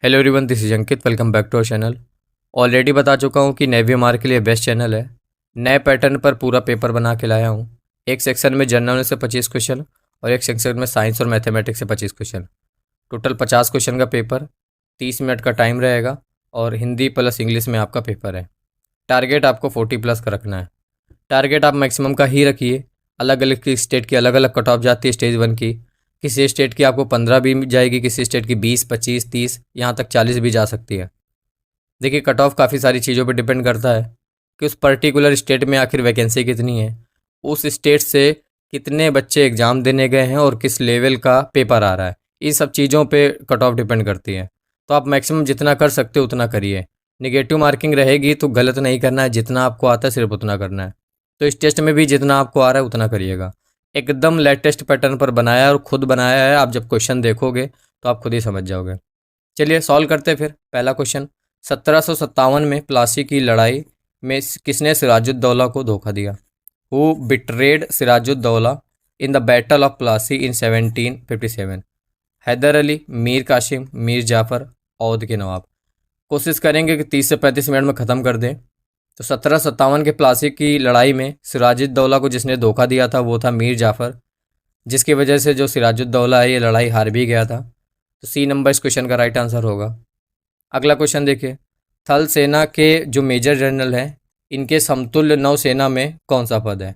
Hello everyone, this is Ankit. Welcome back to our channel. Already बता चुका हूँ कि नेवी मार्क के लिए बेस्ट चैनल है। नए पैटर्न पर पूरा पेपर बना के लाया हूँ। एक सेक्शन में जनरल से 25 क्वेश्चन और एक सेक्शन में साइंस और मैथमेटिक्स से 25 क्वेश्चन। टोटल 50 क्वेश्चन का पेपर, 30 मिनट का टाइम रहेगा और हिंदी प्लस इंग्लिश में आपका पेपर है। टारगेट आपको 40 प्लस का रखना है। टारगेट आप मैक्सिमम का ही रखिए। अलग अलग स्टेट की अलग अलग कट ऑफ जाती है स्टेज 1 की। किसी स्टेट की आपको 15 भी जाएगी, किसी स्टेट की 20, 25, 30, यहाँ तक 40 भी जा सकती है। देखिए, कट ऑफ काफ़ी सारी चीज़ों पे डिपेंड करता है कि उस पर्टिकुलर स्टेट में आखिर वैकेंसी कितनी है, उस स्टेट से कितने बच्चे एग्ज़ाम देने गए हैं और किस लेवल का पेपर आ रहा है। इन सब चीज़ों पे कट ऑफ डिपेंड करती है। तो आप मैक्सिमम जितना कर सकते हो उतना करिए। निगेटिव मार्किंग रहेगी तो गलत नहीं करना है, जितना आपको आता है सिर्फ उतना करना है। तो इस टेस्ट में भी जितना आपको आ रहा है उतना करिएगा। एकदम लेटेस्ट पैटर्न पर बनाया है और खुद बनाया है। आप जब क्वेश्चन देखोगे तो आप खुद ही समझ जाओगे। चलिए सॉल्व करते हैं फिर। पहला क्वेश्चन, 1757 में प्लासी की लड़ाई में किसने सिराजुद्दौला को धोखा दिया? Who betrayed Sirajuddaula in the battle of Plassey in 1757? Haider Ali, Mir Qasim, Mir Jafar, Awadh के नवाब। कोशिश करेंगे कि 30 से 35 मिनट में ख़त्म कर दें। तो 1757 के प्लासी की लड़ाई में सिराजुद्दौला को जिसने धोखा दिया था वो था मीर जाफ़र, जिसकी वजह से जो सिराजुद्दौला है ये लड़ाई हार भी गया था। तो सी नंबर इस क्वेश्चन का राइट आंसर होगा। अगला क्वेश्चन देखिए, थल सेना के जो मेजर जनरल हैं इनके समतुल्य नौसेना में कौन सा पद है?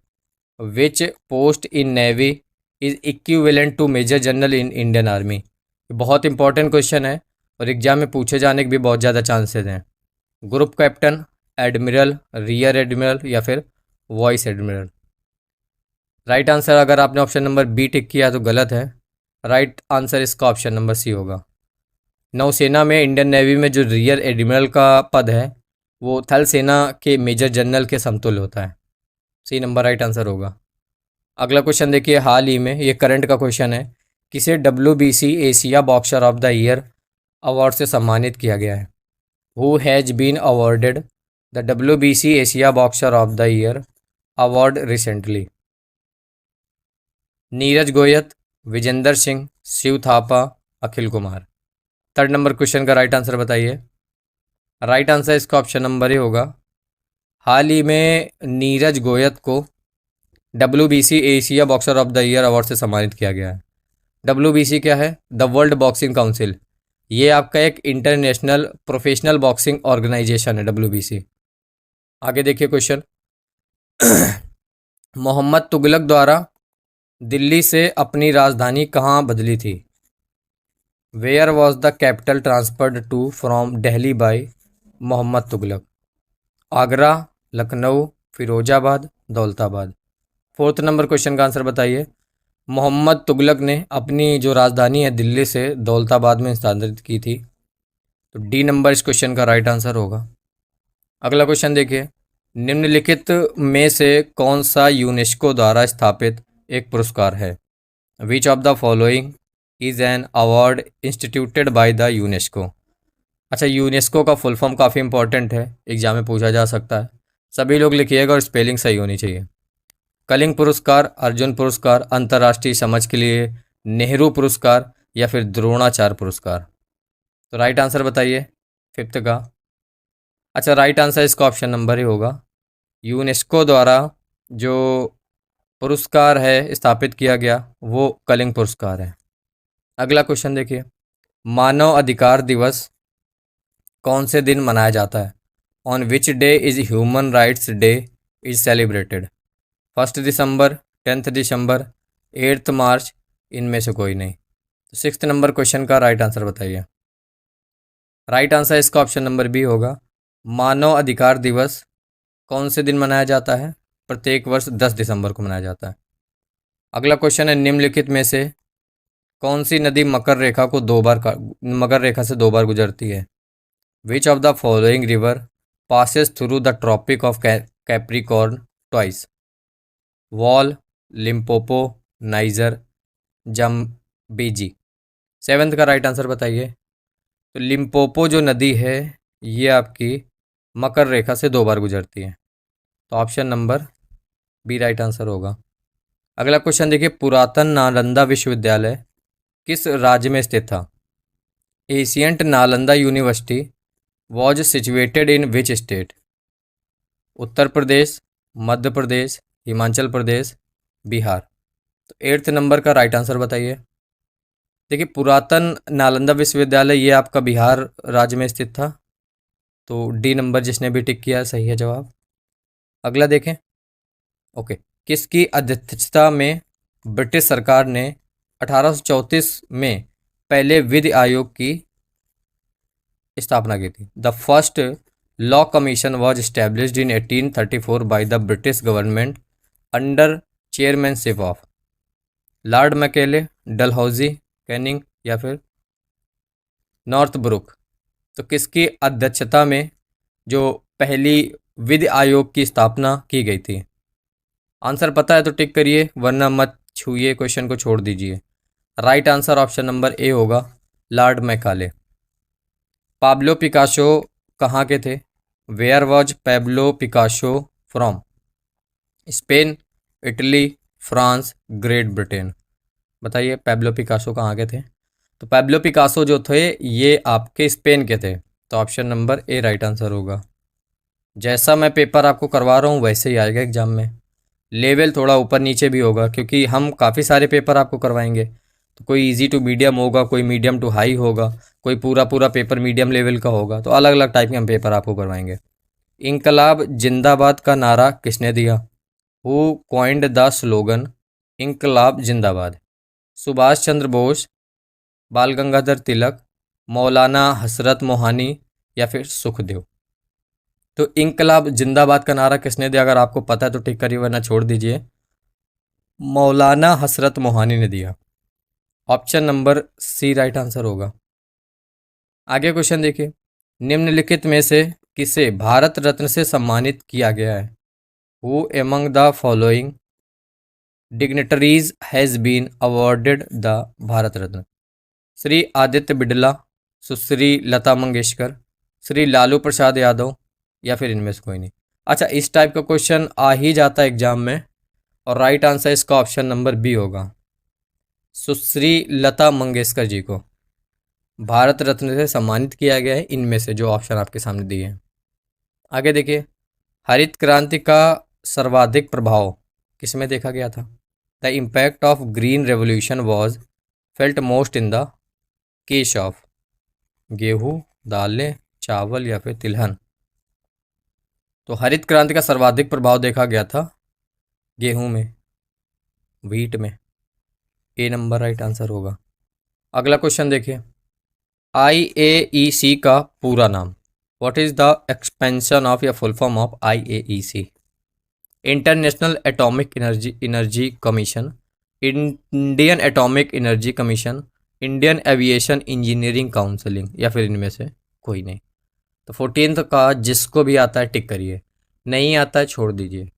Which post in navy is equivalent to major general in Indian army? बहुत इंपॉर्टेंट क्वेश्चन है और एग्जाम में पूछे जाने के भी बहुत ज़्यादा चांसेस हैं। Group captain, admiral, rear admiral या फिर वॉइस एडमिरल? राइट आंसर, अगर आपने ऑप्शन नंबर बी टिक किया तो गलत है। राइट आंसर इसका ऑप्शन नंबर सी होगा। नौसेना में, इंडियन नेवी में जो रियर एडमिरल का पद है वो थल सेना के मेजर जनरल के समतुल्य होता है। सी नंबर राइट आंसर होगा। अगला क्वेश्चन देखिए, हाल ही में ये करंट का क्वेश्चन है। किसे WBC Asia boxer of the year award से सम्मानित किया गया है? Who has been awarded the WBC Asia boxer of the year award recently? Neeraj Goyat, Vijender Singh, Shiva Thapa, Akhil Kumar. Third number question का राइट आंसर बताइए। राइट आंसर इसका ऑप्शन नंबर ही होगा। हाल ही में नीरज गोयत को WBC Asia boxer of the year award से सम्मानित किया गया है। WBC क्या है? The world boxing council. ये आपका एक इंटरनेशनल प्रोफेशनल बॉक्सिंग ऑर्गेनाइजेशन है WBC। आगे देखिए क्वेश्चन, मोहम्मद तुगलक द्वारा दिल्ली से अपनी राजधानी कहाँ बदली थी? Where was the capital transferred to from Delhi by Muhammad Tughlaq? Agra, Lucknow, Firozabad, Daulatabad. Fourth number question का आंसर बताइए। मोहम्मद तुगलक ने अपनी जो राजधानी है दिल्ली से दौलताबाद में स्थानांतरित की थी। तो डी नंबर इस क्वेश्चन का राइट आंसर होगा। अगला क्वेश्चन देखिए, निम्नलिखित में से कौन सा यूनेस्को द्वारा स्थापित एक पुरस्कार है? Which of the following is an award instituted by the UNESCO? अच्छा, यूनेस्को का फुल फॉर्म काफ़ी इंपॉर्टेंट है, एग्जाम में पूछा जा सकता है। सभी लोग लिखिएगा और स्पेलिंग सही होनी चाहिए। कलिंग पुरस्कार, अर्जुन पुरस्कार, अंतर्राष्ट्रीय समझ के लिए, नेहरू पुरस्कार या फिर द्रोणाचार्य पुरस्कार? तो राइट आंसर बताइए फिफ्थ का। अच्छा, राइट आंसर इसका ऑप्शन नंबर ही होगा। यूनेस्को द्वारा जो पुरस्कार है स्थापित किया गया वो कलिंग पुरस्कार है। अगला क्वेश्चन देखिए, मानव अधिकार दिवस कौन से दिन मनाया जाता है? On which day is human rights day is celebrated? 1 दिसंबर, 10 दिसंबर, 8 मार्च, इनमें से कोई नहीं। तो सिक्स्थ नंबर क्वेश्चन का राइट आंसर बताइए। राइट आंसर इसका ऑप्शन नंबर बी होगा। मानव अधिकार दिवस कौन से दिन मनाया जाता है? प्रत्येक वर्ष 10 दिसंबर को मनाया जाता है। अगला क्वेश्चन है, निम्नलिखित में से कौन सी नदी मकर रेखा से 2 बार गुजरती है? Which of the following river passes through the tropic of Capricorn twice? Vaal, Limpopo, Niger, Zambezi. Seventh का राइट आंसर बताइए। तो लिम्पोपो जो नदी है ये आपकी मकर रेखा से 2 बार गुजरती है। तो option number B right answer होगा। अगला क्वेश्चन देखिए, पुरातन नालंदा विश्वविद्यालय किस राज्य में स्थित था? Ancient Nalanda university was situated in which state? Uttar Pradesh, Madhya Pradesh, Himachal Pradesh, Bihar. तो 8th नंबर का राइट आंसर बताइए। देखिए, पुरातन नालंदा विश्वविद्यालय ये आपका बिहार राज्य में स्थित था। तो डी नंबर जिसने भी टिक किया सही है जवाब। अगला देखें। ओके, किसकी अध्यक्षता में ब्रिटिश सरकार ने 1834 में पहले विधि आयोग की स्थापना की थी? The first law commission was established in 1834 by the British government under chairmanship of Lord Macaulay, Dalhousie, Canning या फिर नॉर्थब्रुक। तो किसकी अध्यक्षता में जो पहली विधि आयोग की स्थापना की गई थी? आंसर पता है तो टिक करिए, वरना मत छूइए, क्वेश्चन को छोड़ दीजिए। Right answer option number A होगा, लॉर्ड मैकाले। पाब्लो पिकासो कहाँ के थे? Where was Pablo Picasso from? Spain, Italy, France, Great Britain. बताइए पैब्लो पिकासो कहाँ के थे? तो पैब्लो पिकासो जो थे ये आपके स्पेन के थे। तो ऑप्शन नंबर ए राइट आंसर होगा। जैसा मैं पेपर आपको करवा रहा हूँ वैसे ही आएगा एग्जाम में। लेवल थोड़ा ऊपर नीचे भी होगा क्योंकि हम काफ़ी सारे पेपर आपको करवाएंगे। तो कोई इजी टू मीडियम होगा, कोई मीडियम टू हाई होगा, कोई पूरा पूरा पेपर मीडियम लेवल का होगा। तो अलग अलग टाइप के हम पेपर आपको करवाएंगे। इंकलाब जिंदाबाद का नारा किसने दिया? हु कॉइंड द स्लोगन इंकलाब जिंदाबाद? सुभाष चंद्र बोस, बाल गंगाधर तिलक, मौलाना हसरत मोहानी या फिर सुखदेव। तो इंकलाब जिंदाबाद का नारा किसने दिया? अगर आपको पता है तो टिक करिए, वरना छोड़ दीजिए। मौलाना हसरत मोहानी ने दिया। Option number C right answer होगा। आगे क्वेश्चन देखिए। निम्नलिखित में से किसे भारत रत्न से सम्मानित किया गया है? Who among the following dignitaries has been awarded the Bharat Ratna? Shri Aditya Birla, Sushri Lata Mangeshkar, Shri Lalu Prasad Yadav या फिर इनमें से कोई नहीं। अच्छा, इस टाइप का क्वेश्चन आ ही जाता है एग्जाम में, और राइट आंसर इसका ऑप्शन नंबर बी होगा। सुश्री लता मंगेशकर जी को भारत रत्न से सम्मानित किया गया है इनमें से जो ऑप्शन आपके सामने दिए हैं। आगे देखिए, हरित क्रांति का सर्वाधिक प्रभाव किसमें देखा गया था? The impact of green revolution was felt most in the case of गेहूँ, दालें, चावल या फिर तिलहन। तो हरित क्रांति का सर्वाधिक प्रभाव देखा गया था गेहूं में, व्हीट में। ए नंबर राइट आंसर होगा। अगला क्वेश्चन देखिए। IAEC का पूरा नाम? What is the expansion of या full form of IAEC? International Atomic Energy Commission, Indian Atomic Energy Commission, Indian Aviation Engineering Counselling या फिर इनमें से कोई नहीं। तो 14th का जिसको भी आता है टिक करिए, नहीं आता है छोड़ दीजिए।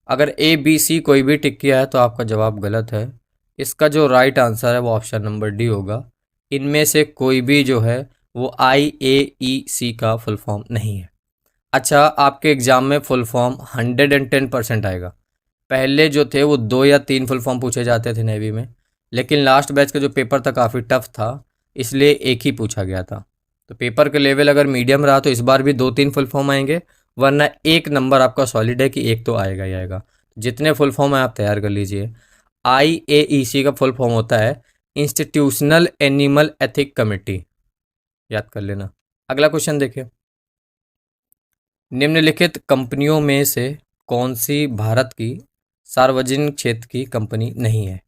अगर ABC कोई भी टिक किया है तो आपका जवाब गलत है। इसका जो राइट आंसर है वो ऑप्शन नंबर डी होगा। इनमें से कोई भी जो है वो IAEC का फुल फॉर्म नहीं है। अच्छा, आपके एग्ज़ाम में फुल फॉर्म 110% आएगा। पहले जो थे वो 2 या 3 फुल फॉर्म पूछे जाते थे नेवी में, लेकिन लास्ट बैच का जो पेपर था काफ़ी टफ था, इसलिए एक ही पूछा गया था। तो पेपर का लेवल अगर मीडियम रहा तो इस बार भी 2-3 फुल फॉर्म आएंगे, वरना एक नंबर आपका सॉलिड है कि एक तो आएगा ही आएगा। जितने फुल फॉर्म है आप तैयार कर लीजिए। IAEC का फुल फॉर्म होता है इंस्टीट्यूशनल एनिमल एथिक कमेटी, याद कर लेना। अगला क्वेश्चन देखिए। निम्नलिखित कंपनियों में से कौन सी भारत की सार्वजनिक क्षेत्र की कंपनी नहीं है?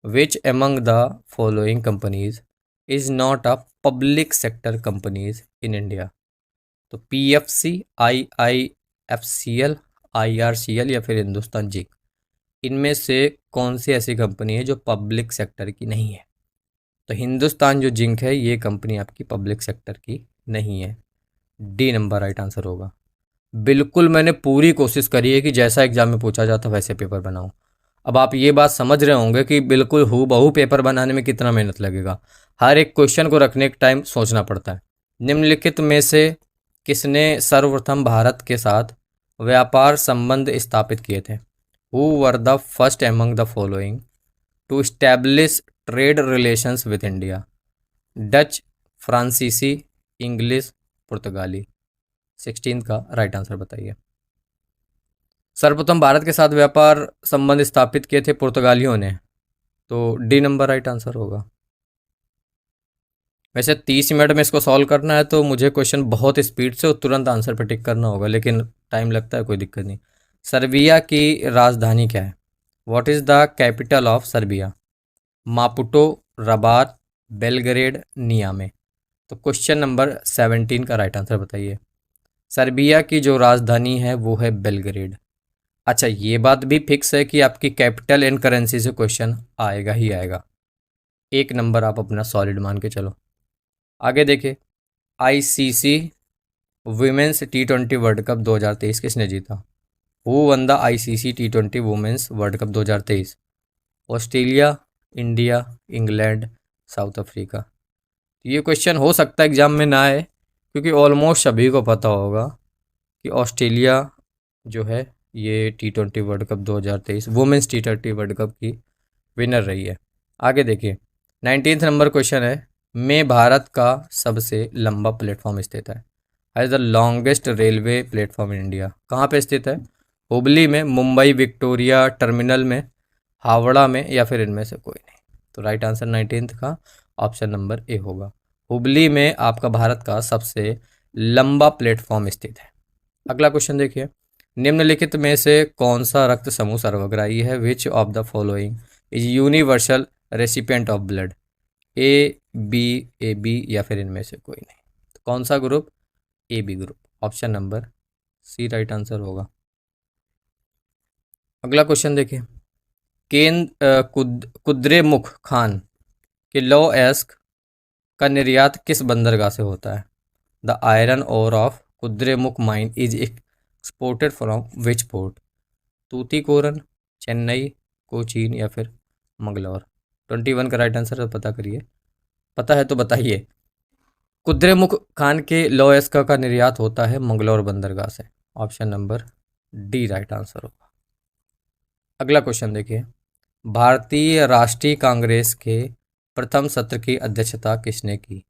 Which among the following companies is not a public sector companies in India? तो PFC, IIFCL, IRCL या फिर हिंदुस्तान जिंक। इनमें से कौन सी ऐसी कंपनी है जो पब्लिक सेक्टर की नहीं है? तो हिंदुस्तान जो जिंक है ये कंपनी आपकी पब्लिक सेक्टर की नहीं है। डी नंबर राइट आंसर होगा। बिल्कुल मैंने पूरी कोशिश करी है कि जैसा एग्जाम में पूछा जाता वैसे पेपर बनाऊं। अब आप ये बात समझ रहे होंगे कि बिल्कुल हूबहू पेपर बनाने में कितना मेहनत लगेगा। हर एक क्वेश्चन को रखने के टाइम सोचना पड़ता है। निम्नलिखित में से किसने सर्वप्रथम भारत के साथ व्यापार संबंध स्थापित किए थे? Who were the first among the following to establish trade relations with India? Dutch, फ्रांसीसी, इंग्लिश, पुर्तगाली। 16 का राइट आंसर बताइए। सर्वप्रथम भारत के साथ व्यापार संबंध स्थापित किए थे पुर्तगालियों ने, तो डी नंबर राइट आंसर होगा। वैसे 30 मिनट में इसको सॉल्व करना है तो मुझे क्वेश्चन बहुत स्पीड से और तुरंत आंसर पे टिक करना होगा, लेकिन टाइम लगता है, कोई दिक्कत नहीं। सर्बिया की राजधानी क्या है? What is the capital of Serbia? Maputo, Rabat, Belgrade, Niamey. तो क्वेश्चन नंबर 17 का राइट आंसर बताइए। सर्बिया की जो राजधानी है वो है बेलग्रेड। अच्छा, ये बात भी फिक्स है कि आपकी कैपिटल एंड करेंसी से क्वेश्चन आएगा ही आएगा। एक नंबर आप अपना सॉलिड मान के चलो। आगे देखिए, आईसीसी वुमेन्स टी20 वर्ल्ड कप 2023 किसने जीता? हु वन द आईसीसी टी20 women's world cup 2023? Australia, India, England, South Africa. ये क्वेश्चन हो सकता है एग्जाम में ना आए, क्योंकि ऑलमोस्ट सभी को पता होगा कि ऑस्ट्रेलिया जो है ये टी20 वर्ल्ड कप 2023 वुमेन्स टी20 वर्ल्ड कप की विनर रही है। आगे देखिए, 19 नंबर क्वेश्चन है, में भारत का सबसे लंबा प्लेटफॉर्म स्थित है? As the longest railway platform in India कहाँ पे स्थित है? हुबली में, मुंबई विक्टोरिया टर्मिनल में, हावड़ा में, या फिर इनमें से कोई नहीं? तो राइट आंसर 19 का ऑप्शन नंबर ए होगा। हुबली में आपका भारत का सबसे लंबा प्लेटफॉर्म स्थित है। अगला क्वेश्चन देखिए, निम्नलिखित में से कौन सा रक्त समूह सर्वग्राही है? Which of the following is universal recipient of blood? A B या फिर इनमें से कोई नहीं? तो कौन सा group? A B group. Option number C right answer होगा। अगला क्वेश्चन देखिए, कुद्रेमुख खान के लौ एस्क का निर्यात किस बंदरगाह से होता है? The iron ore of Kudremukh mine is exported from which port? Tuticorin, Chennai, Cochin, या फिर मंगलौर? 21 का राइट आंसर पता करिए, पता है तो बताइए। कुद्रेमुख खान के लौ एस्क का निर्यात होता है मंगलौर बंदरगाह से। Option number D right answer होगा। अगला क्वेश्चन देखिए, भारतीय राष्ट्रीय कांग्रेस के प्रथम सत्र की अध्यक्षता किसने की?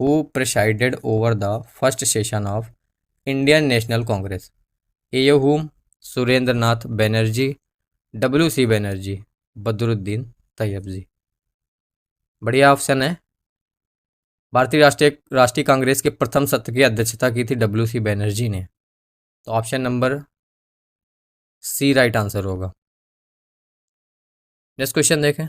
Who presided over the first session of Indian National Congress? A Hume, Surendra Nath Banerjee, WC Banerjee, Badruddin Tyabji. बढ़िया ऑप्शन है। भारतीय राष्ट्रीय कांग्रेस के प्रथम सत्र की अध्यक्षता की थी WC बनर्जी ने, तो option number C right answer होगा। नेक्स्ट क्वेश्चन देखें,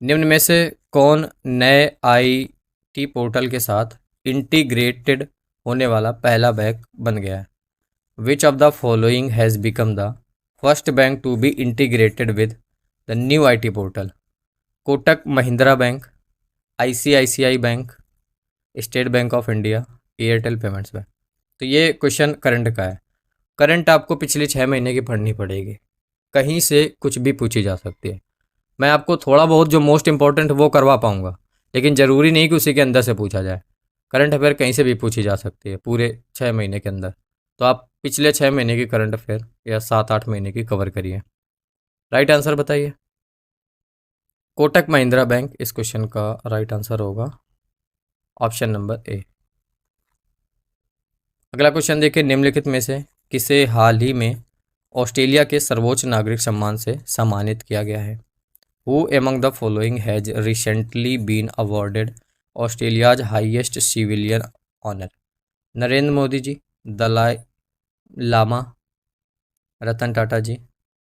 निम्न में से कौन नए IT पोर्टल के साथ इंटीग्रेटेड होने वाला पहला बैंक बन गया है? Which of the following has become the first bank to be integrated with the new IT portal? Kotak Mahindra bank, ICICI bank, State Bank of India, Airtel payments bank. तो ये क्वेश्चन करंट का है। करंट आपको पिछले 6 महीने की पढ़नी पड़ेगी, कहीं से कुछ भी पूछी जा सकती है। मैं आपको थोड़ा बहुत जो मोस्ट इंपॉर्टेंट वो करवा पाऊंगा, लेकिन ज़रूरी नहीं कि उसी के अंदर से पूछा जाए। करंट अफेयर कहीं से भी पूछी जा सकती है पूरे 6 महीने के अंदर, तो आप पिछले 6 महीने की करंट अफेयर या 7-8 महीने की कवर करिए। राइट आंसर बताइए। कोटक महिंद्रा बैंक इस क्वेश्चन का राइट आंसर होगा, ऑप्शन नंबर ए। अगला क्वेश्चन देखिए, निम्नलिखित में से किसे हाल ही में ऑस्ट्रेलिया के सर्वोच्च नागरिक सम्मान से सम्मानित किया गया है? Who among the following has recently been awarded Australia's highest civilian honour? Narendra Modi ji, Dalai Lama, Ratan Tata ji,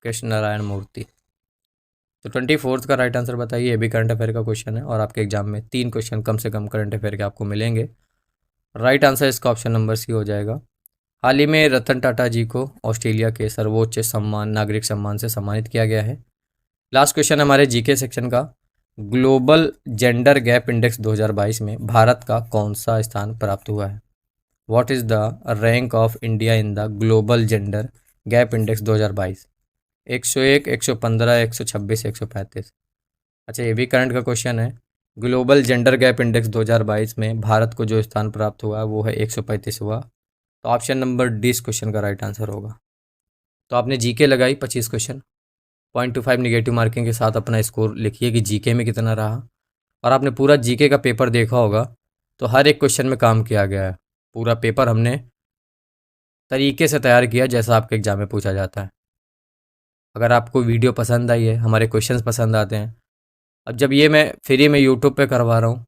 Krishna Narayana Murthy. तो 24 का राइट आंसर बताइए। ये भी करंट अफेयर का क्वेश्चन है और आपके एग्जाम में 3 क्वेश्चन कम से कम करंट अफेयर के आपको मिलेंगे। राइट आंसर इसका ऑप्शन नंबर सी हो जाएगा। हाल ही में रतन टाटा जी को ऑस्ट्रेलिया के सर्वोच्च सम्मान नागरिक सम्मान से सम्मानित किया गया है। लास्ट क्वेश्चन हमारे जीके सेक्शन का, ग्लोबल जेंडर गैप इंडेक्स 2022 में भारत का कौन सा स्थान प्राप्त हुआ है? What is the rank of India in the global gender gap index 2022? 101, 115, 126, 135। अच्छा, ये भी करंट का क्वेश्चन है। ग्लोबल जेंडर गैप इंडेक्स 2022 में भारत को जो स्थान प्राप्त हुआ वो है 135 हुआ, तो ऑप्शन नंबर डी इस क्वेश्चन का राइट आंसर होगा। तो आपने जीके लगाई 25 क्वेश्चन, 0.25 निगेटिव मार्किंग के साथ अपना स्कोर लिखिए कि जीके में कितना रहा। और आपने पूरा जीके का पेपर देखा होगा तो हर एक क्वेश्चन में काम किया गया है। पूरा पेपर हमने तरीके से तैयार किया जैसा आपके एग्जाम में पूछा जाता है। अगर आपको वीडियो पसंद आई है, हमारे क्वेश्चंस पसंद आते हैं, अब जब ये मैं फ्री में यूट्यूब पे करवा रहा हूँ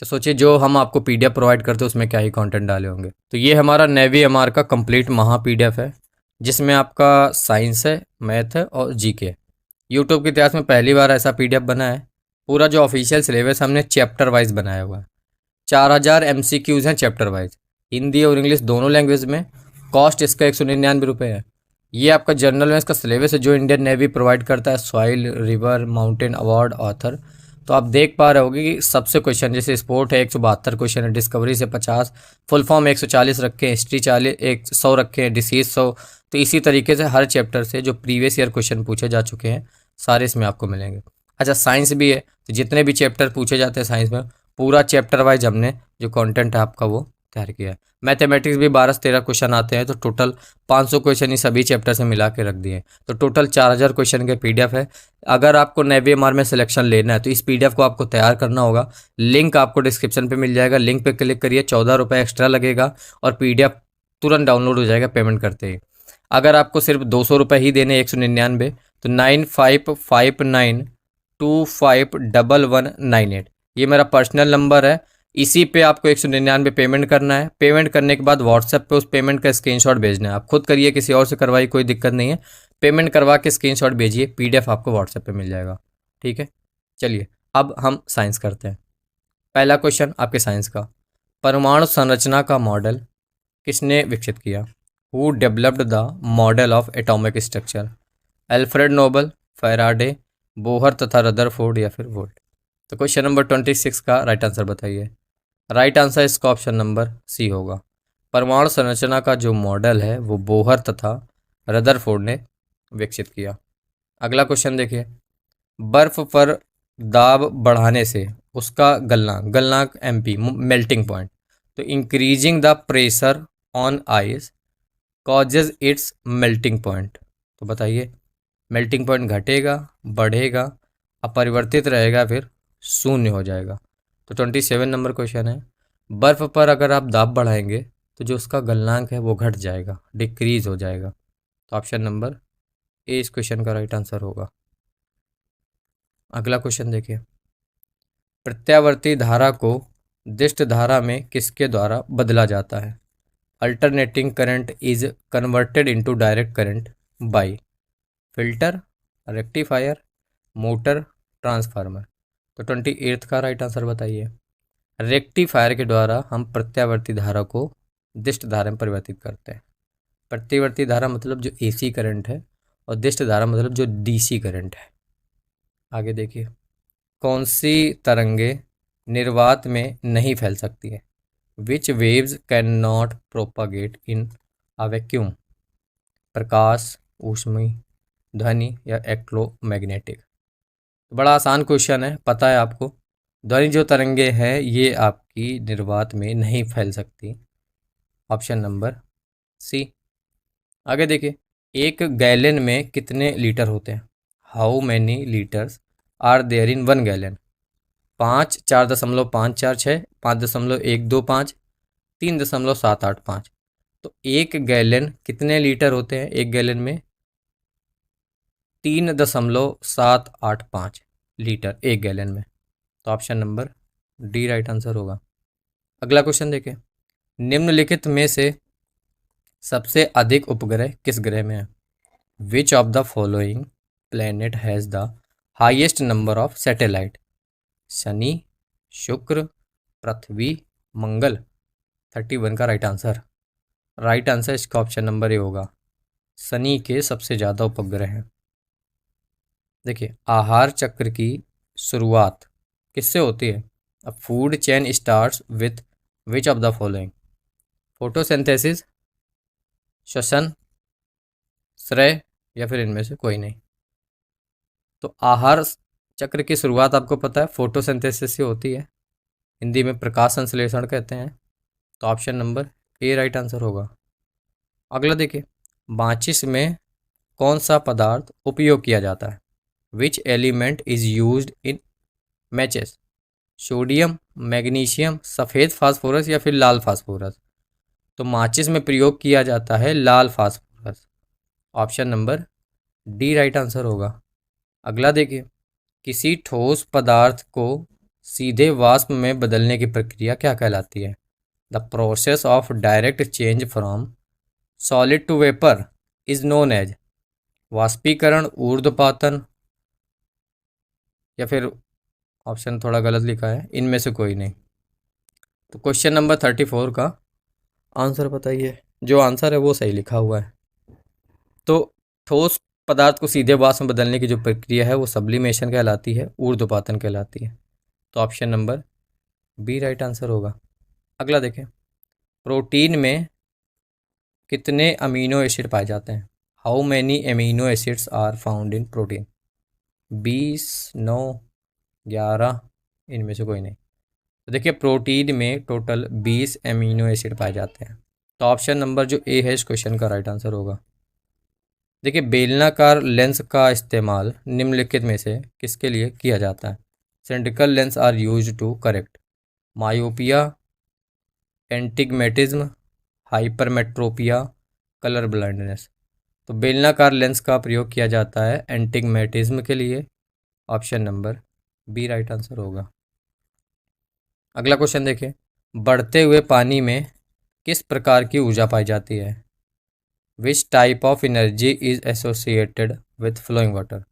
तो सोचिए जो हम आपको पीडीएफ प्रोवाइड करते हैं उसमें क्या ही कंटेंट डाले होंगे। तो ये हमारा नेवी एमआर का कंप्लीट महा पीडीएफ है जिसमें आपका साइंस है, मैथ है और जीके। यूट्यूब के इतिहास में पहली बार ऐसा पीडीएफ बना है। पूरा जो ऑफिशियल सिलेबस हमने चैप्टर वाइज बनाया हुआ है। 4000 MCQs हैं चैप्टर वाइज, हिंदी और इंग्लिश दोनों लैंग्वेज में। कॉस्ट इसका 199 है। ये आपका जनरल में इसका सिलेबस है जो इंडियन नेवी प्रोवाइड करता है, soil, river, mountain, award, author. तो आप देख पा रहे होगे कि सबसे क्वेश्चन जैसे स्पोर्ट है 172 क्वेश्चन है, डिस्कवरी से 50, फुल फॉर्म 140 रखे हैं, हिस्ट्री 40 100 रखे हैं, डिसीज 100। तो इसी तरीके से हर चैप्टर से जो प्रीवियस ईयर क्वेश्चन पूछे जा चुके हैं सारे इसमें आपको मिलेंगे। अच्छा, साइंस भी है तो जितने भी चैप्टर पूछे जाते हैं साइंस में पूरा चैप्टर वाइज हमने जो कंटेंट है आपका वो तैयार किया है। मैथमेटिक्स भी 12 से 13 क्वेश्चन आते हैं तो टोटल 500 क्वेश्चन ही सभी चैप्टर से मिला के रख दिए। तो टोटल 4000 क्वेश्चन के पीडीएफ है। अगर आपको नेवी एमआर में सिलेक्शन लेना है तो इस पीडीएफ को आपको तैयार करना होगा। लिंक आपको डिस्क्रिप्शन पे मिल जाएगा, लिंक पे क्लिक करिए, 14 रुपये एक्स्ट्रा लगेगा और पीडीएफ तुरंत डाउनलोड हो जाएगा पेमेंट करते ही। अगर आपको सिर्फ 200 रुपये ही देने 199 तो 9559251198 ये मेरा पर्सनल नंबर है। इसी पे आपको 199 पेमेंट करना है। पेमेंट करने के बाद व्हाट्सएप पे उस पेमेंट का स्क्रीनशॉट भेजना है। आप खुद करिए, किसी और से करवाइए, कोई दिक्कत नहीं है। पेमेंट करवा के स्क्रीनशॉट भेजिए, पीडीएफ आपको व्हाट्सएप पे मिल जाएगा। ठीक है, चलिए अब हम साइंस करते हैं। पहला क्वेश्चन आपके साइंस का, परमाणु संरचना का मॉडल किसने विकसित किया? Who developed the model of atomic structure? Alfred Nobel, Faraday, Bohr तथा रदरफोर्ड या फिर वोल्ट? तो क्वेश्चन नंबर 26 का राइट आंसर बताइए। राइट आंसर इसका ऑप्शन नंबर सी होगा। परमाणु संरचना का जो मॉडल है वो बोहर तथा रदरफोर्ड ने विकसित किया। अगला क्वेश्चन देखिए, बर्फ पर दाब बढ़ाने से उसका गलनांक MP मेल्टिंग पॉइंट, तो increasing the pressure on ice causes it's melting point. तो बताइए मेल्टिंग पॉइंट घटेगा, बढ़ेगा, अपरिवर्तित रहेगा, फिर शून्य हो जाएगा? तो 27 नंबर क्वेश्चन है, बर्फ़ पर अगर आप दाब बढ़ाएंगे तो जो उसका गलनांक है वो घट जाएगा, डिक्रीज हो जाएगा। तो ऑप्शन नंबर ए इस क्वेश्चन का राइट आंसर होगा। अगला क्वेश्चन देखिए, प्रत्यावर्ती धारा को दिष्ट धारा में किसके द्वारा बदला जाता है? Alternating current is converted into direct current by filter, rectifier, motor, transformer. तो 28 का राइट आंसर बताइए। रेक्टिफायर के द्वारा हम प्रत्यावर्ती धारा को दिष्ट धारा में परिवर्तित करते हैं। प्रत्यावर्ती धारा मतलब जो AC करंट है और दिष्ट धारा मतलब जो DC करंट है। आगे देखिए, कौन सी तरंगे निर्वात में नहीं फैल सकती है? Which waves can not propagate in a vacuum? प्रकाश, ऊष्मी, ध्वनि या इलेक्ट्रोमैग्नेटिक? बड़ा आसान क्वेश्चन है, पता है आपको। ध्वनि जो तरंगे हैं ये आपकी निर्वात में नहीं फैल सकती। Option number C. आगे देखिए, एक गैलन में कितने लीटर होते हैं? How many litres are there in 1 gallon? 5, 4.546, 5.125, 3.785। तो एक गैलन कितने लीटर होते हैं? एक गैलन में 3.785 लीटर एक गैलन में। तो option number D right answer होगा। अगला क्वेश्चन देखें, निम्नलिखित में से सबसे अधिक उपग्रह किस ग्रह में है? Which of the following planet has the highest number of satellite? Shani, शुक्र, पृथ्वी, मंगल? 31 का राइट आंसर। राइट आंसर इसका ऑप्शन नंबर ए होगा। शनि के सबसे ज़्यादा उपग्रह हैं। देखिए, आहार चक्र की शुरुआत किससे होती है? अ food chain starts with which of the following? Photosynthesis, श्वसन, श्रेय या फिर इनमें से कोई नहीं? तो आहार चक्र की शुरुआत आपको पता है फोटोसिंथेसिस से होती है, हिंदी में प्रकाश संश्लेषण कहते हैं। तो ऑप्शन नंबर ए राइट आंसर होगा। अगला देखिए, माचिस में कौन सा पदार्थ उपयोग किया जाता है? Which element is used in matches, sodium, magnesium, सफ़ेद फास्फोरस या फिर लाल फास्फोरस। तो माचिस में प्रयोग किया जाता है लाल phosphorus. Option number D right answer होगा। अगला देखिए, किसी ठोस पदार्थ को सीधे वाष्प में बदलने की प्रक्रिया क्या कहलाती है? The process of direct change from solid to vapour is known as वाष्पीकरण, ऊर्ध्वपातन, या फिर ऑप्शन थोड़ा गलत लिखा है, इनमें से कोई नहीं। तो क्वेश्चन नंबर 34 का आंसर बताइए। जो आंसर है वो सही लिखा हुआ है। तो ठोस पदार्थ को सीधे वाष्प में बदलने की जो प्रक्रिया है वो सब्लिमेशन कहलाती है, ऊर्ध्वपातन कहलाती है। तो option number B right answer होगा। अगला देखें, प्रोटीन में कितने अमीनो एसिड पाए जाते हैं? How many amino acids are found in protein? 20, 9, 11, इनमें से कोई नहीं। तो देखिए, प्रोटीन में टोटल 20 अमीनो एसिड पाए जाते हैं। तो ऑप्शन नंबर जो ए है इस क्वेश्चन का राइट आंसर होगा। देखिए, बेलनाकार लेंस का इस्तेमाल निम्नलिखित में से किसके लिए किया जाता है? Cylindrical lens are used to correct myopia, astigmatism, hypermetropia, colour blindness. तो बेलनाकार लेंस का प्रयोग किया जाता है एंटिगमेटिज्म के लिए। Option number B right answer होगा। अगला क्वेश्चन देखिए, बढ़ते हुए पानी में किस प्रकार की ऊर्जा पाई जाती है? Which type of energy is associated with flowing water?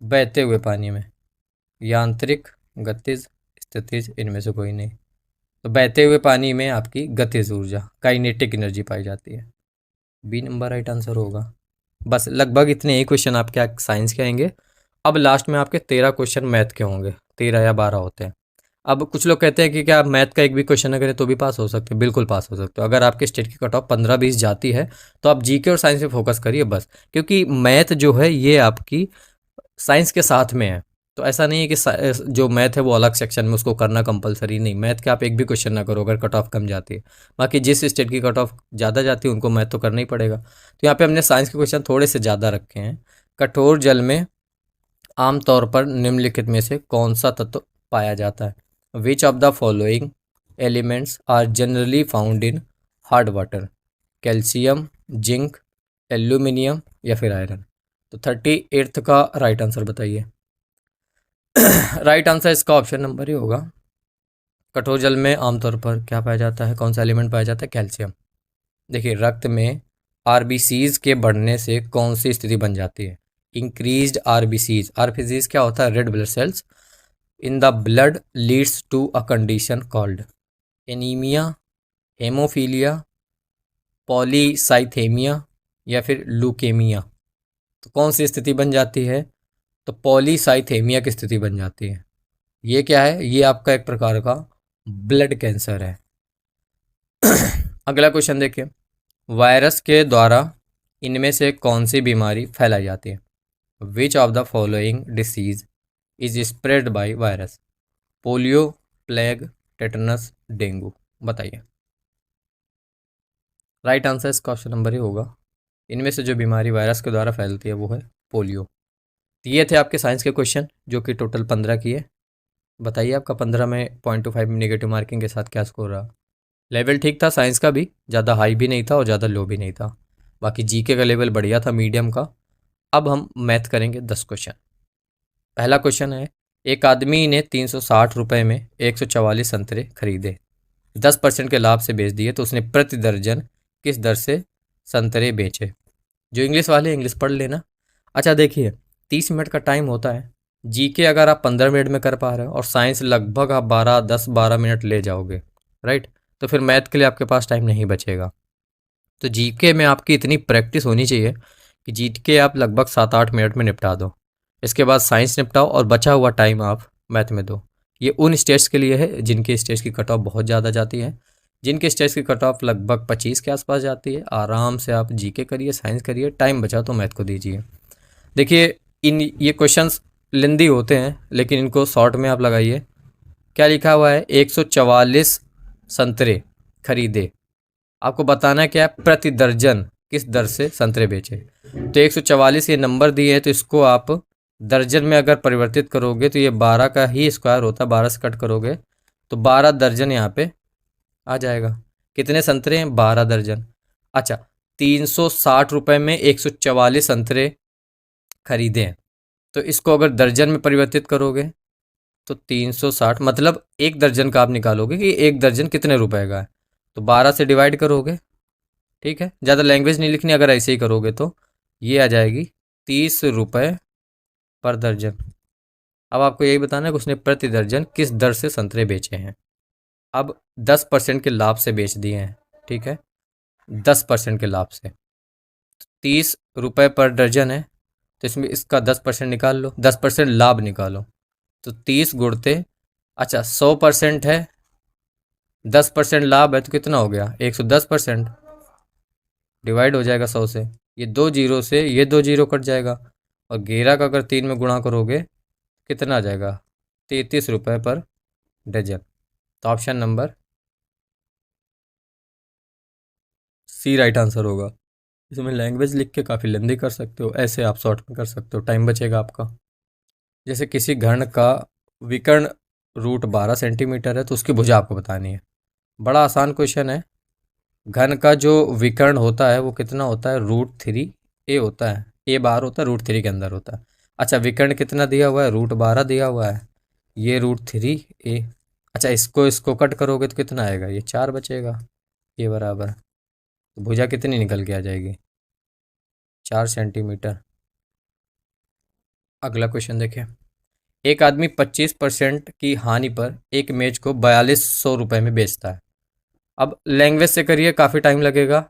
बहते हुए पानी में यांत्रिक, गतिज, स्थितिज, इनमें से कोई नहीं। तो बहते हुए पानी में आपकी गतिज ऊर्जा, काइनेटिक एनर्जी पाई जाती है। बी नंबर राइट आंसर होगा। बस लगभग इतने ही क्वेश्चन आपके साइंस के आएंगे। अब लास्ट में आपके 13 क्वेश्चन मैथ के होंगे, 13 या 12 होते हैं। अब कुछ लोग कहते हैं कि क्या आप मैथ का एक भी क्वेश्चन अगर तो भी पास हो सकते हैं? बिल्कुल पास हो सकते हो। अगर आपके स्टेट की कट ऑफ 15-20 जाती है तो आप जीके और साइंस पे फोकस करिए बस, क्योंकि मैथ जो है ये आपकी साइंस के साथ में है। तो ऐसा नहीं है कि जो मैथ है वो अलग सेक्शन में उसको करना कंपलसरी नहीं। मैथ के आप एक भी क्वेश्चन ना करो अगर कट ऑफ कम जाती है। बाकी जिस स्टेट की कट ऑफ ज़्यादा जाती है उनको मैथ तो करना ही पड़ेगा। तो यहाँ पे हमने साइंस के क्वेश्चन थोड़े से ज़्यादा रखे हैं। कठोर जल में आमतौर पर निम्नलिखित में से कौन सा तत्व पाया जाता है? Which of the following elements are generally found in hard water? Calcium, zinc, aluminium या फिर आयरन? तो 38th का राइट आंसर बताइए। राइट आंसर इसका ऑप्शन नंबर ही होगा। कठोर जल में आमतौर पर क्या पाया जाता है, कौन सा एलिमेंट पाया जाता है? कैल्शियम। देखिए, रक्त में आरबीसीज के बढ़ने से कौन सी स्थिति बन जाती है? Increased RBCs. आरबीसीज क्या होता है? Red blood cells in the blood leads to a condition called anaemia, haemophilia, polycythaemia या फिर लुकेमिया। तो कौन सी स्थिति बन जाती है? तो पॉलीसाइथेमिया की स्थिति बन जाती है। ये क्या है? ये आपका एक प्रकार का ब्लड कैंसर है। अगला क्वेश्चन देखिए, वायरस के द्वारा इनमें से कौन सी बीमारी फैलाई जाती है? Which of the following disease is spread by virus? Polio, plague, tetanus, dengue. बताइए। राइट आंसर इसका ऑप्शन नंबर ही होगा। इनमें से जो बीमारी वायरस के द्वारा फैलती है वो है पोलियो। तो ये थे आपके साइंस के क्वेश्चन जो कि टोटल 15 की है। बताइए आपका 15 में 0.25 में नेगेटिव मार्किंग के साथ क्या स्कोर रहा? लेवल ठीक था साइंस का भी, ज़्यादा हाई भी नहीं था और ज़्यादा लो भी नहीं था। बाकी जीके का लेवल बढ़िया था, मीडियम का। अब हम मैथ करेंगे 10 क्वेश्चन। पहला क्वेश्चन है, एक आदमी ने 360 रुपये में 144 संतरे खरीदे, 10% के लाभ से बेच दिए, तो उसने प्रति दर्जन किस दर से संतरे बेचे? जो इंग्लिश वाले इंग्लिश पढ़ लेना। अच्छा देखिए, 30 मिनट का टाइम होता है। जीके अगर आप 15 मिनट में कर पा रहे हो और साइंस लगभग आप 10-12 मिनट ले जाओगे, राइट, तो फिर मैथ के लिए आपके पास टाइम नहीं बचेगा। तो जीके में आपकी इतनी प्रैक्टिस होनी चाहिए कि जीके आप लगभग 7-8 मिनट में निपटा दो। इसके बाद साइंस निपटाओ और बचा हुआ टाइम आप मैथ में दो। ये उन स्टेट्स के लिए है जिनके स्टेट्स की कट ऑफ बहुत ज़्यादा जाती है। जिनके स्टेट्स की कट ऑफ लगभग 25 के आसपास जाती है, आराम से आप जीके करिए, साइंस करिए, टाइम बचा तो मैथ को दीजिए। देखिए, ये क्वेश्चंस लेंदी होते हैं लेकिन इनको शॉर्ट में आप लगाइए। क्या लिखा हुआ है? 144 संतरे खरीदे। आपको बताना है क्या है? प्रति दर्जन किस दर से संतरे बेचे। तो 144 ये नंबर दिए हैं तो इसको आप दर्जन में अगर परिवर्तित करोगे तो ये 12 का ही स्क्वायर होता है, 12 से कट करोगे तो 12 दर्जन यहाँ पे आ जाएगा। कितने संतरे हैं? 12 दर्जन। अच्छा, 360 रुपये में 144 संतरे खरीदे हैं, तो इसको अगर दर्जन में परिवर्तित करोगे तो 360 मतलब एक दर्जन का आप निकालोगे कि एक दर्जन कितने रुपए का है, तो 12 से डिवाइड करोगे। ठीक है, ज़्यादा लैंग्वेज नहीं लिखनी, अगर ऐसे ही करोगे तो ये आ जाएगी 30 रुपये पर दर्जन। अब आपको यही बताना है कि उसने प्रति दर्जन किस दर से संतरे बेचे हैं। अब 10% के लाभ से बेच दिए हैं, ठीक है, 10% के लाभ से 30 रुपये पर दर्जन है, तो इसमें इसका 10% निकाल लो, 10% लाभ निकालो, तो 30 गुणते, अच्छा 100% है, 10% लाभ है, तो कितना हो गया? 110%। डिवाइड हो जाएगा 100 से, ये 2 जीरो से ये 2 जीरो कट जाएगा, और 11 का अगर 3 में गुणा करोगे कितना आ जाएगा? 33 रुपये पर डजन। तो option number C right answer होगा। इसमें लैंग्वेज लिख के काफ़ी लेंदी कर सकते हो, ऐसे आप शॉर्ट में कर सकते हो, टाइम बचेगा आपका। जैसे किसी घन का विकर्ण रूट 12 सेंटीमीटर है तो उसकी भुजा आपको बतानी है। बड़ा आसान क्वेश्चन है। घन का जो विकर्ण होता है वो कितना होता है? √3a होता है, a बाहर होता है, √3 के अंदर होता है। अच्छा, विकर्ण कितना दिया हुआ है? √12 दिया हुआ है, ये √3a। अच्छा, इसको कट करोगे तो कितना आएगा? ये 4 बचेगा, ये बराबर, तो भुजा कितनी निकल के आ जाएगी? 4 सेंटीमीटर। अगला क्वेश्चन देखें। एक आदमी 25% की हानि पर एक मेज को 4200 रुपये में बेचता है। अब लैंग्वेज से करिए, काफ़ी टाइम लगेगा,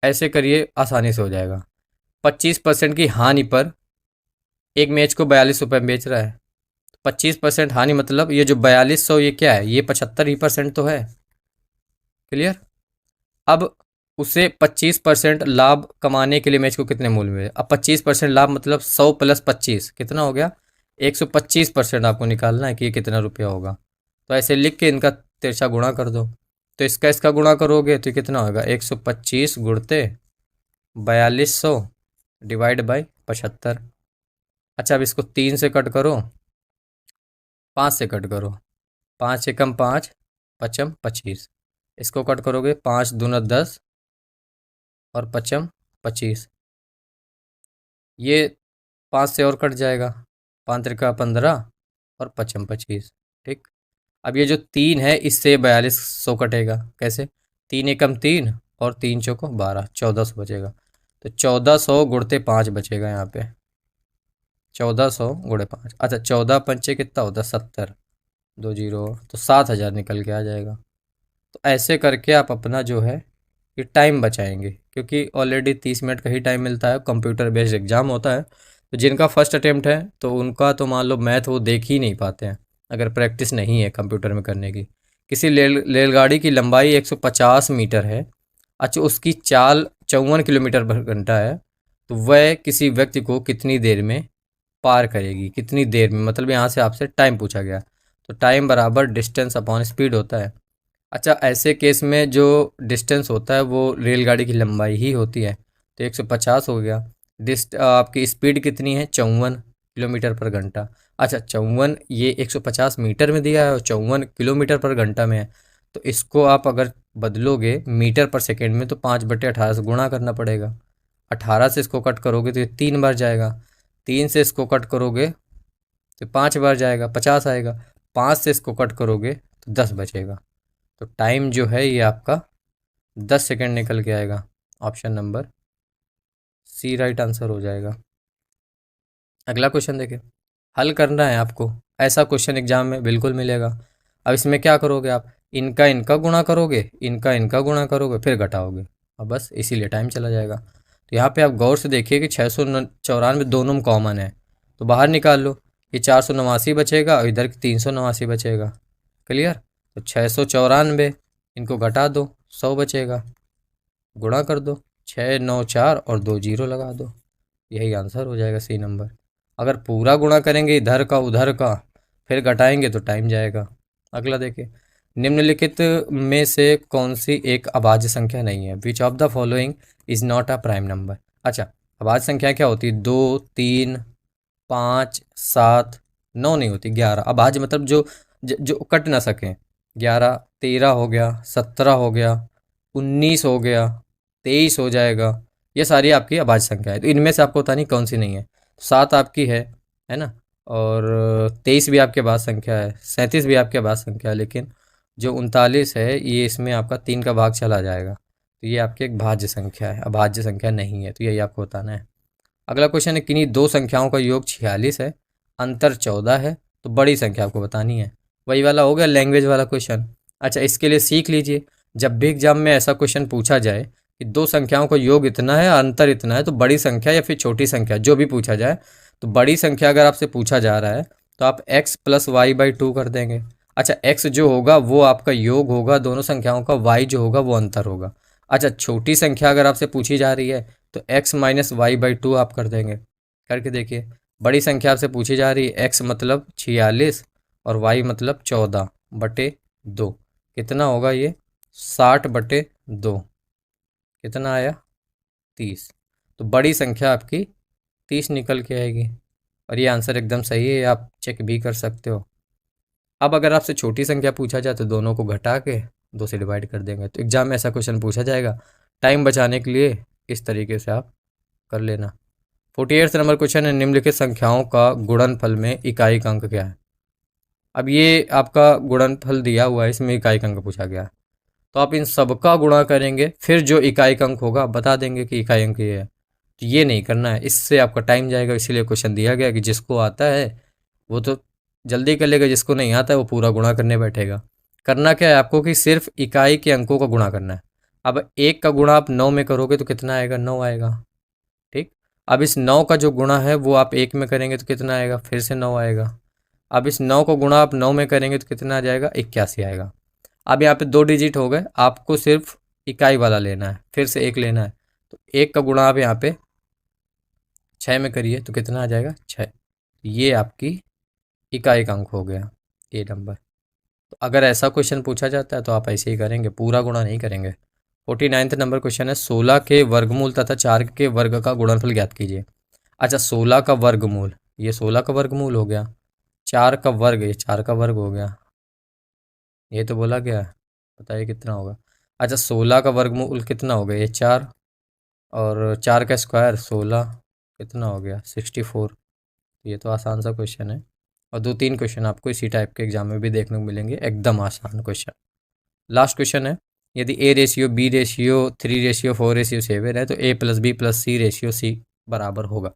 ऐसे करिए आसानी से हो जाएगा। 25% की हानि पर एक मेज को 42 रुपये में बेच रहा है, 25% हानि मतलब ये जो 4200, ये क्या है? ये 75% तो है। क्लियर? अब उसे 25% लाभ कमाने के लिए मेज को कितने मूल्य में? अब 25% लाभ मतलब 100 + 25 कितना हो गया? 125% आपको निकालना है कि ये कितना रुपया होगा। तो ऐसे लिख के इनका तिरछा गुणा कर दो, तो इसका गुणा करोगे तो कितना होगा? 125 गुणते 4200 डिवाइड बाई 75। अच्छा, अब इसको 3 से कट करो, 5 से कट करो, 5 एकम 5, पचम 25, इसको कट करोगे 5 दूना 10 और पचम 25, ये 5 से और कट जाएगा, 5 त्रिका 15 और पचम 25। ठीक, अब ये जो 3 है इससे 4200 कटेगा, कैसे? 3 एकम 3 और 3 चौको 12, 1400 बचेगा, तो 1400 गुणते 5 बचेगा यहाँ पे, 1400 गुणे 5। अच्छा, 14 पंचे कितना होता है? 70, 2 जीरो, तो 7000 निकल के आ जाएगा। तो ऐसे करके आप अपना जो है ये टाइम बचाएंगे, क्योंकि ऑलरेडी 30 मिनट का ही टाइम मिलता है, कंप्यूटर बेस्ड एग्ज़ाम होता है, तो जिनका फर्स्ट अटेम्प्ट है तो उनका तो मान लो मैथ वो देख ही नहीं पाते हैं, अगर प्रैक्टिस नहीं है कंप्यूटर में करने की। किसी रेलगाड़ी की लंबाई 150 मीटर है, अच्छा उसकी चाल 54 किलोमीटर पर घंटा है, तो वह किसी व्यक्ति को कितनी देर में पार करेगी? कितनी देर में मतलब यहाँ से आपसे टाइम पूछा गया, तो टाइम बराबर डिस्टेंस अपॉन स्पीड होता है। अच्छा, ऐसे केस में जो डिस्टेंस होता है वो रेलगाड़ी की लंबाई ही होती है, तो 150 हो गया। आपकी स्पीड कितनी है? 54 किलोमीटर पर घंटा। अच्छा, 54 ये 150 मीटर में दिया है और 54 किलोमीटर पर घंटा में है, तो इसको आप अगर बदलोगे मीटर पर सेकेंड में तो 5/18 से गुणा करना पड़ेगा। 18 से इसको कट करोगे तो ये 3 बार जाएगा, 3 से इसको कट करोगे तो 5 बार जाएगा, 50 आएगा, 5 से इसको कट करोगे तो 10 बचेगा। तो टाइम जो है ये आपका 10 सेकेंड निकल के आएगा। Option number C right answer हो जाएगा। अगला क्वेश्चन देखें। हल करना है आपको, ऐसा क्वेश्चन एग्जाम में बिल्कुल मिलेगा। अब इसमें क्या करोगे आप? इनका इनका गुणा करोगे, इनका इनका गुणा करोगे, फिर घटाओगे, अब बस इसीलिए टाइम चला जाएगा। तो यहाँ पे आप गौर से देखिए कि 694 दोनों में कॉमन है, तो बाहर निकाल लो, ये 489 बचेगा और इधर 389 बचेगा। क्लियर? तो 694 इनको घटा दो, 100 बचेगा, गुणा कर दो, 6 9 4 और 2 जीरो लगा दो, यही आंसर हो जाएगा सी नंबर। अगर पूरा गुणा करेंगे इधर का उधर का फिर घटाएंगे तो टाइम जाएगा। अगला देखिए। निम्नलिखित में से कौन सी एक अभाज्य संख्या नहीं है? Which of the following is not a prime number. अच्छा, अभाज्य संख्या क्या होती है? 2 3 5 7 9 नहीं होती, 11 अभाज्य मतलब जो कट ना सकें। 11 13 हो गया, 17 हो गया, 19 हो गया, 23 हो जाएगा। ये सारी आपकी अभाज्य संख्या है, तो इनमें से आपको बतानी कौन सी नहीं है। 7 आपकी है ना, और 23 भी आपके अभाज्य संख्या है, 37 भी आपके अभाज्य संख्या है, लेकिन जो 39 है ये इसमें आपका 3 का भाग चला जाएगा, तो ये आपकी एक भाज्य संख्या है, अभाज्य संख्या नहीं है, तो यही आपको बताना है। अगला क्वेश्चन है, किन्हीं दो संख्याओं का योग 46 है, अंतर 14 है, तो बड़ी संख्या आपको बतानी है। वही वाला हो गया लैंग्वेज वाला क्वेश्चन। अच्छा, इसके लिए सीख लीजिए, जब भी एग्जाम में ऐसा क्वेश्चन पूछा जाए कि दो संख्याओं का योग इतना है, अंतर इतना है, तो बड़ी संख्या या फिर छोटी संख्या जो भी पूछा जाए, तो बड़ी संख्या अगर आपसे पूछा जा रहा है तो आप x प्लस वाई बाई 2 कर देंगे। अच्छा, x जो होगा वो आपका योग होगा दोनों संख्याओं का, y जो होगा वो अंतर होगा। अच्छा, छोटी संख्या अगर आपसे पूछी जा रही है तो x माइनस वाई बाई 2 आप कर देंगे। करके देखिए, बड़ी संख्या आपसे पूछी जा रही है, x मतलब 46 और y मतलब 14/2, कितना होगा ये 60/2, कितना आया 30। तो बड़ी संख्या आपकी 30 निकल के आएगी, और ये आंसर एकदम सही है, आप चेक भी कर सकते हो। अब अगर आपसे छोटी संख्या पूछा जाए तो दोनों को घटा के 2 से डिवाइड कर देंगे, तो एग्जाम में ऐसा क्वेश्चन पूछा जाएगा। टाइम बचाने के लिए इस तरीके से आप कर लेना। 48 नंबर क्वेश्चन है, निम्नलिखित संख्याओं का गुणनफल में इकाई अंक क्या है। अब ये आपका गुणनफल दिया हुआ है, इसमें इकाई अंक पूछा गया है, तो आप इन सबका गुणा करेंगे, फिर जो इकाई अंक होगा बता देंगे कि इकाई अंक ये है। तो ये नहीं करना है, इससे आपका टाइम जाएगा, इसीलिए क्वेश्चन दिया गया कि जिसको आता है वो तो जल्दी कर लेगा, जिसको नहीं आता है वो पूरा गुणा करने बैठेगा। करना क्या है आपको कि सिर्फ इकाई के अंकों का गुणा करना है। अब 1 का गुणा आप 9 में करोगे तो कितना आएगा, 9 आएगा। ठीक, अब इस 9 का जो गुणा है वो आप 1 में करेंगे तो कितना आएगा, फिर से 9 आएगा। अब इस 9 को गुणा आप 9 में करेंगे तो कितना आ जाएगा, 81 आएगा। अब यहाँ पे 2 डिजिट हो गए, आपको सिर्फ इकाई वाला लेना है, फिर से 1 लेना है, तो 1 का गुणा आप यहाँ पे 6 में करिए तो कितना आ जाएगा, 6। ये आपकी इकाई का अंक हो गया ए नंबर। तो अगर ऐसा क्वेश्चन पूछा जाता है तो आप ऐसे ही करेंगे, पूरा गुणा नहीं करेंगे। 49 नंबर क्वेश्चन है, 16 के वर्गमूल तथा 4 के वर्ग का गुणनफल ज्ञात कीजिए। अच्छा, 16 का वर्गमूल, ये 16 का वर्गमूल हो गया, 4 का वर्ग, ये 4 का वर्ग हो गया, ये तो बोला गया है, बताइए कितना होगा। अच्छा, 16 का वर्गमूल कितना हो गया, ये 4, और 4 का स्क्वायर 16, कितना हो गया 64। ये तो आसान सा क्वेश्चन है, और 2-3 क्वेश्चन आपको इसी टाइप के एग्जाम में भी देखने को मिलेंगे, एकदम आसान क्वेश्चन। लास्ट क्वेश्चन है, यदि a ratio b ratio 3 ratio 4 ratio 7 है तो a plus B plus C ratio C बराबर होगा।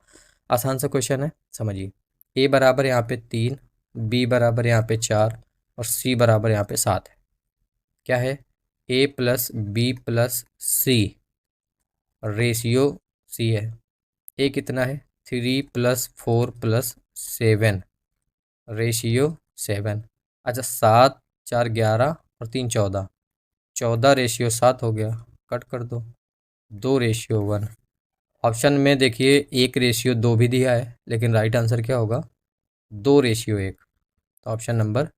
आसान सा क्वेश्चन है, समझिए। a बराबर यहाँ पे 3, b बराबर यहाँ पे 4 और c बराबर यहाँ पे 7 है। क्या है, a plus B plus C ratio c है। a कितना है, 3 प्लस 4 प्लस 7 रेशियो 7। अच्छा, 7 4 11 और 3 14, 14 रेशियो 7 हो गया, कट कर दो, 2 रेशियो 1। ऑप्शन में देखिए 1 रेशियो 2 भी दिया है, लेकिन राइट आंसर क्या होगा, 2 रेशियो 1। तो ऑप्शन नंबर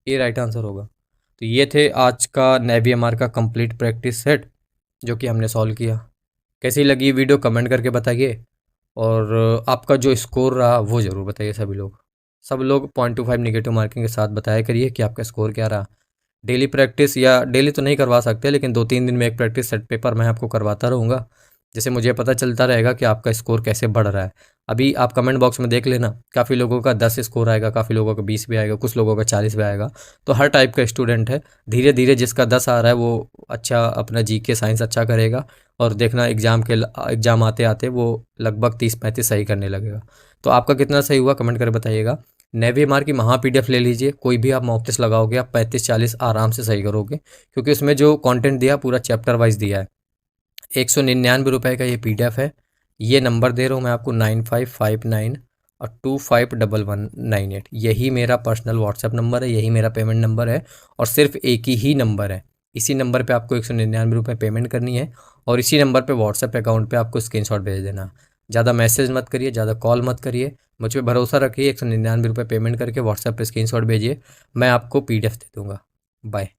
ए राइट आंसर होगा। तो ये थे आज का नेवी का कंप्लीट प्रैक्टिस सेट जो कि हमने सॉल्व किया। कैसी लगी वीडियो कमेंट करके बताइए, और आपका जो स्कोर रहा वो ज़रूर बताइए। सब लोग 0.25 नेगेटिव मार्किंग के साथ बताया करिए कि आपका स्कोर क्या रहा। डेली प्रैक्टिस, या डेली तो नहीं करवा सकते, लेकिन 2-3 दिन में एक प्रैक्टिस सेट पेपर मैं आपको करवाता रहूँगा, जिससे मुझे पता चलता रहेगा कि आपका स्कोर कैसे बढ़ रहा है। अभी आप कमेंट बॉक्स में देख लेना, काफ़ी लोगों का 10 स्कोर आएगा, काफ़ी लोगों का 20 भी आएगा, कुछ लोगों का 40 भी आएगा। तो हर टाइप का स्टूडेंट है, धीरे धीरे जिसका 10 आ रहा है वो अच्छा अपना जीके साइंस अच्छा करेगा, और देखना एग्ज़ाम आते आते वो लगभग 30-35 सही करने लगेगा। तो आपका कितना सही हुआ कमेंट कर बताइएगा। नेवी मार की महा PDF ले लीजिए, कोई भी आप मॉक टेस्ट लगाओगे आप 35-40 आराम से सही करोगे, क्योंकि उसमें जो कंटेंट दिया पूरा चैप्टर वाइज दिया है। 199 रुपये का ये PDF है। ये नंबर दे रहा हूँ मैं आपको 9559 और 251198, यही मेरा पर्सनल व्हाट्सएप नंबर है, यही मेरा पेमेंट नंबर है, और सिर्फ एक ही नंबर है। इसी नंबर पे आपको 199 रुपये पेमेंट करनी है, और इसी नंबर पे व्हाट्सएप अकाउंट पे आपको स्क्रीनशॉट भेज देना। ज़्यादा मैसेज मत करिए, ज़्यादा कॉल मत करिए, मुझ पर भरोसा रखिए। 199 रुपये पेमेंट करके व्हाट्सएप पे स्क्रीनशॉट भेजिए, मैं आपको PDF दे दूँगा। बाय।